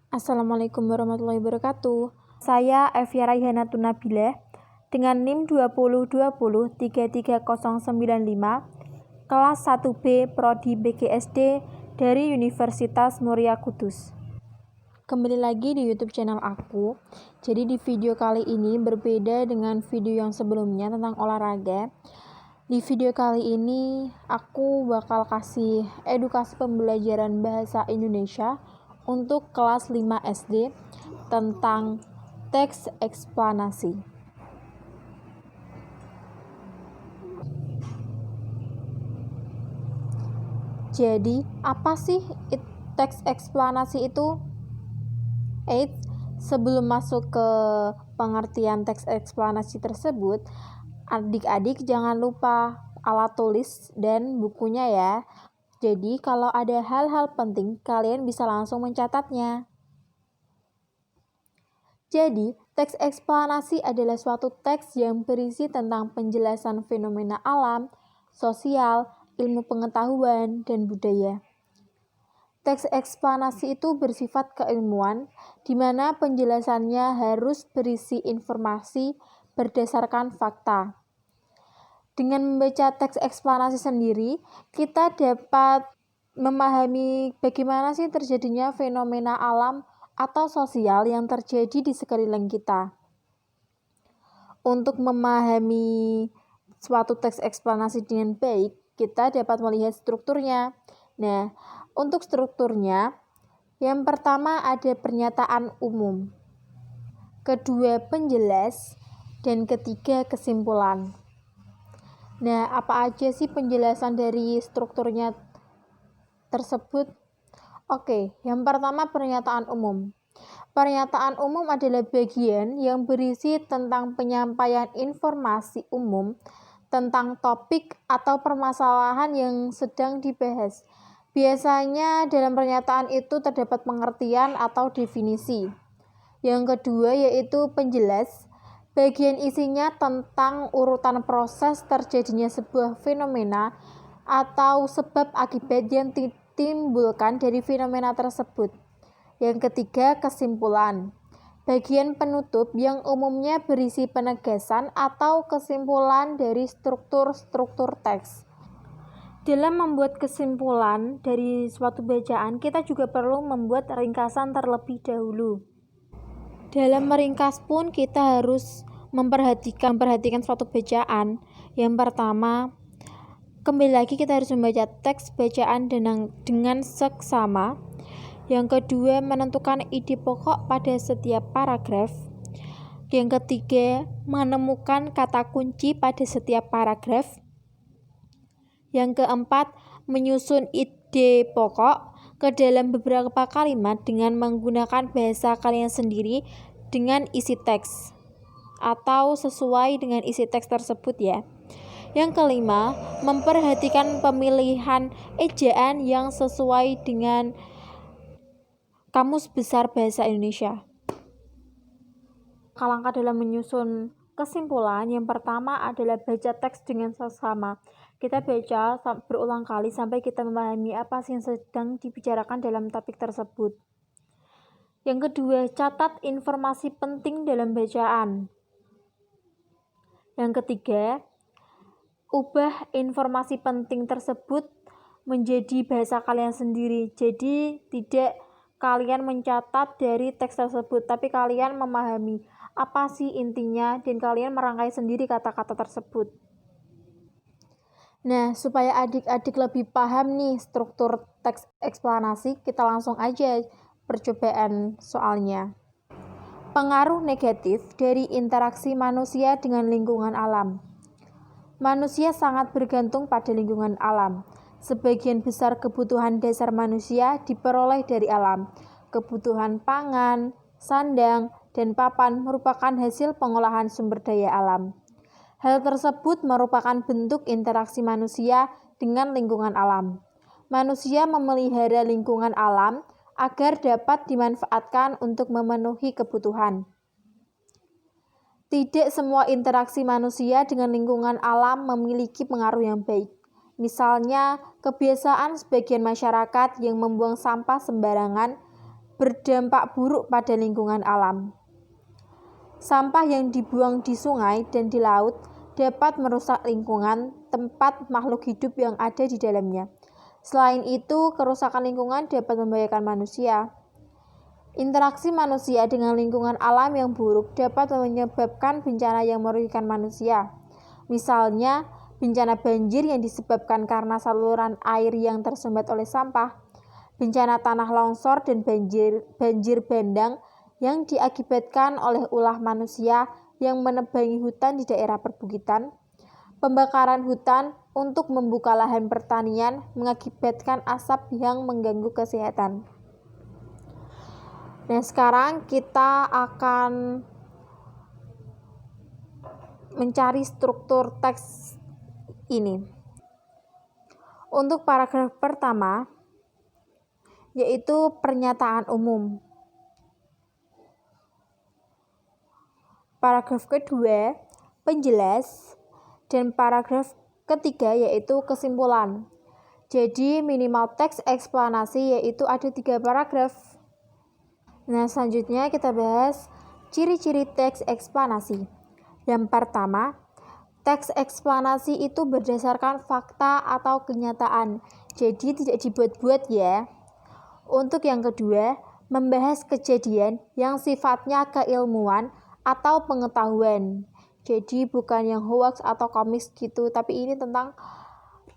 Assalamualaikum warahmatullahi wabarakatuh. Saya Evia Raihanatun Nabilah dengan NIM 2020-33095, kelas 1B Prodi BGSD dari Universitas Muria Kudus. Kembali lagi di YouTube channel aku. Jadi di video kali ini berbeda dengan video yang sebelumnya tentang olahraga. Di video kali ini aku bakal kasih edukasi pembelajaran bahasa Indonesia untuk kelas 5 SD tentang teks eksplanasi. Jadi, apa sih teks eksplanasi itu? Sebelum masuk ke pengertian teks eksplanasi tersebut, adik-adik jangan lupa alat tulis dan bukunya ya. Jadi kalau ada hal-hal penting, kalian bisa langsung mencatatnya. Jadi, teks eksplanasi adalah suatu teks yang berisi tentang penjelasan fenomena alam, sosial, ilmu pengetahuan, dan budaya. Teks eksplanasi itu bersifat keilmuan, di mana penjelasannya harus berisi informasi berdasarkan fakta. Dengan membaca teks eksplanasi sendiri, kita dapat memahami bagaimana sih terjadinya fenomena alam atau sosial yang terjadi di sekeliling kita. Untuk memahami suatu teks eksplanasi dengan baik, kita dapat melihat strukturnya. Nah, untuk strukturnya, yang pertama ada pernyataan umum, kedua penjelas, dan ketiga kesimpulan. Nah, apa aja sih penjelasan dari strukturnya tersebut? Oke, yang pertama pernyataan umum. Pernyataan umum adalah bagian yang berisi tentang penyampaian informasi umum tentang topik atau permasalahan yang sedang dibahas. Biasanya dalam pernyataan itu terdapat pengertian atau definisi. Yang kedua yaitu penjelas. Bagian isinya tentang urutan proses terjadinya sebuah fenomena atau sebab akibat yang ditimbulkan dari fenomena tersebut. Yang ketiga, kesimpulan. Bagian penutup yang umumnya berisi penegasan atau kesimpulan dari struktur-struktur teks. Dalam membuat kesimpulan dari suatu bacaan, kita juga perlu membuat ringkasan terlebih dahulu. Dalam meringkas pun kita harus memperhatikan suatu bacaan. Yang pertama, kembali lagi kita harus membaca teks bacaan dengan seksama. Yang kedua, menentukan ide pokok pada setiap paragraf. Yang ketiga, menemukan kata kunci pada setiap paragraf. Yang keempat, menyusun ide pokok ke dalam beberapa kalimat dengan menggunakan bahasa kalian sendiri dengan isi teks atau sesuai dengan isi teks tersebut ya. Yang kelima, memperhatikan pemilihan ejaan yang sesuai dengan Kamus Besar Bahasa Indonesia. Langkah dalam menyusun kesimpulan, yang pertama adalah baca teks dengan seksama. Kita baca berulang kali sampai kita memahami apa sih yang sedang dibicarakan dalam topik tersebut. Yang kedua, catat informasi penting dalam bacaan. Yang ketiga, ubah informasi penting tersebut menjadi bahasa kalian sendiri. Jadi tidak kalian mencatat dari teks tersebut, tapi kalian memahami apa sih intinya dan kalian merangkai sendiri kata-kata tersebut. Nah, supaya adik-adik lebih paham nih struktur teks eksplanasi, kita langsung aja percobaan soalnya. Pengaruh negatif dari interaksi manusia dengan lingkungan alam. Manusia sangat bergantung pada lingkungan alam. Sebagian besar kebutuhan dasar manusia diperoleh dari alam. Kebutuhan pangan, sandang, dan papan merupakan hasil pengolahan sumber daya alam. Hal tersebut merupakan bentuk interaksi manusia dengan lingkungan alam. Manusia memelihara lingkungan alam agar dapat dimanfaatkan untuk memenuhi kebutuhan. Tidak semua interaksi manusia dengan lingkungan alam memiliki pengaruh yang baik. Misalnya, kebiasaan sebagian masyarakat yang membuang sampah sembarangan berdampak buruk pada lingkungan alam. Sampah yang dibuang di sungai dan di laut dapat merusak lingkungan tempat makhluk hidup yang ada di dalamnya. Selain itu, kerusakan lingkungan dapat membahayakan manusia. Interaksi manusia dengan lingkungan alam yang buruk dapat menyebabkan bencana yang merugikan manusia. Misalnya, bencana banjir yang disebabkan karena saluran air yang tersumbat oleh sampah, bencana tanah longsor dan banjir bandang yang diakibatkan oleh ulah manusia yang menebangi hutan di daerah perbukitan, pembakaran hutan untuk membuka lahan pertanian mengakibatkan asap yang mengganggu kesehatan. Nah, sekarang kita akan mencari struktur teks ini. Untuk paragraf pertama, yaitu pernyataan umum. Paragraf kedua, penjelas, dan paragraf ketiga yaitu kesimpulan. Jadi minimal teks eksplanasi yaitu ada 3 paragraf. Nah, selanjutnya kita bahas ciri-ciri teks eksplanasi. Yang pertama, teks eksplanasi itu berdasarkan fakta atau kenyataan, jadi tidak dibuat-buat ya. Untuk yang kedua, membahas kejadian yang sifatnya keilmuan atau pengetahuan. Jadi bukan yang hoax atau komiks gitu, tapi ini tentang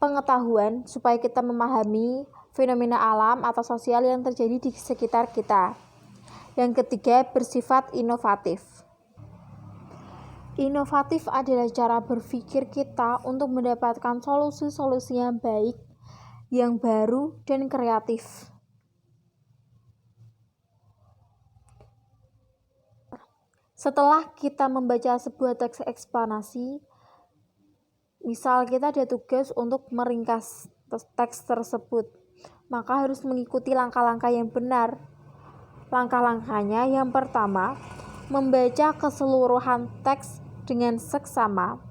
pengetahuan supaya kita memahami fenomena alam atau sosial yang terjadi di sekitar kita. Yang ketiga, bersifat inovatif. Inovatif adalah cara berpikir kita untuk mendapatkan solusi-solusi yang baik, yang baru, dan kreatif. Setelah kita membaca sebuah teks eksplanasi, misal kita ada tugas untuk meringkas teks tersebut, maka harus mengikuti langkah-langkah yang benar. Langkah-langkahnya yang pertama, membaca keseluruhan teks dengan seksama.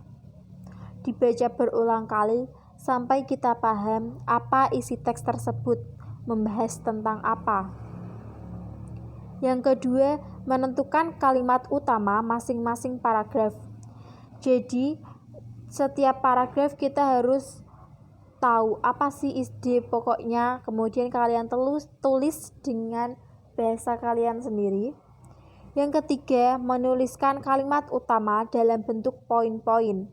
Dibaca berulang kali sampai kita paham apa isi teks tersebut, membahas tentang apa. Yang kedua, menentukan kalimat utama masing-masing paragraf. Jadi, setiap paragraf kita harus tahu apa sih ide pokoknya, kemudian kalian tulis dengan bahasa kalian sendiri. Yang ketiga, menuliskan kalimat utama dalam bentuk poin-poin,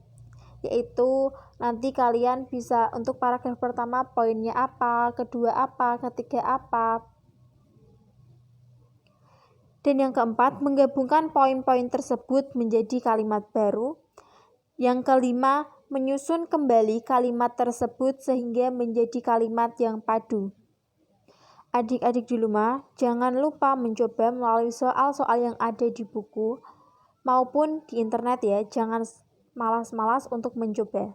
yaitu nanti kalian bisa untuk paragraf pertama poinnya apa, kedua apa, ketiga apa. Dan yang keempat, menggabungkan poin-poin tersebut menjadi kalimat baru. Yang kelima, menyusun kembali kalimat tersebut sehingga menjadi kalimat yang padu. Adik-adik di rumah, jangan lupa mencoba melalui soal-soal yang ada di buku maupun di internet ya, jangan malas-malas untuk mencoba.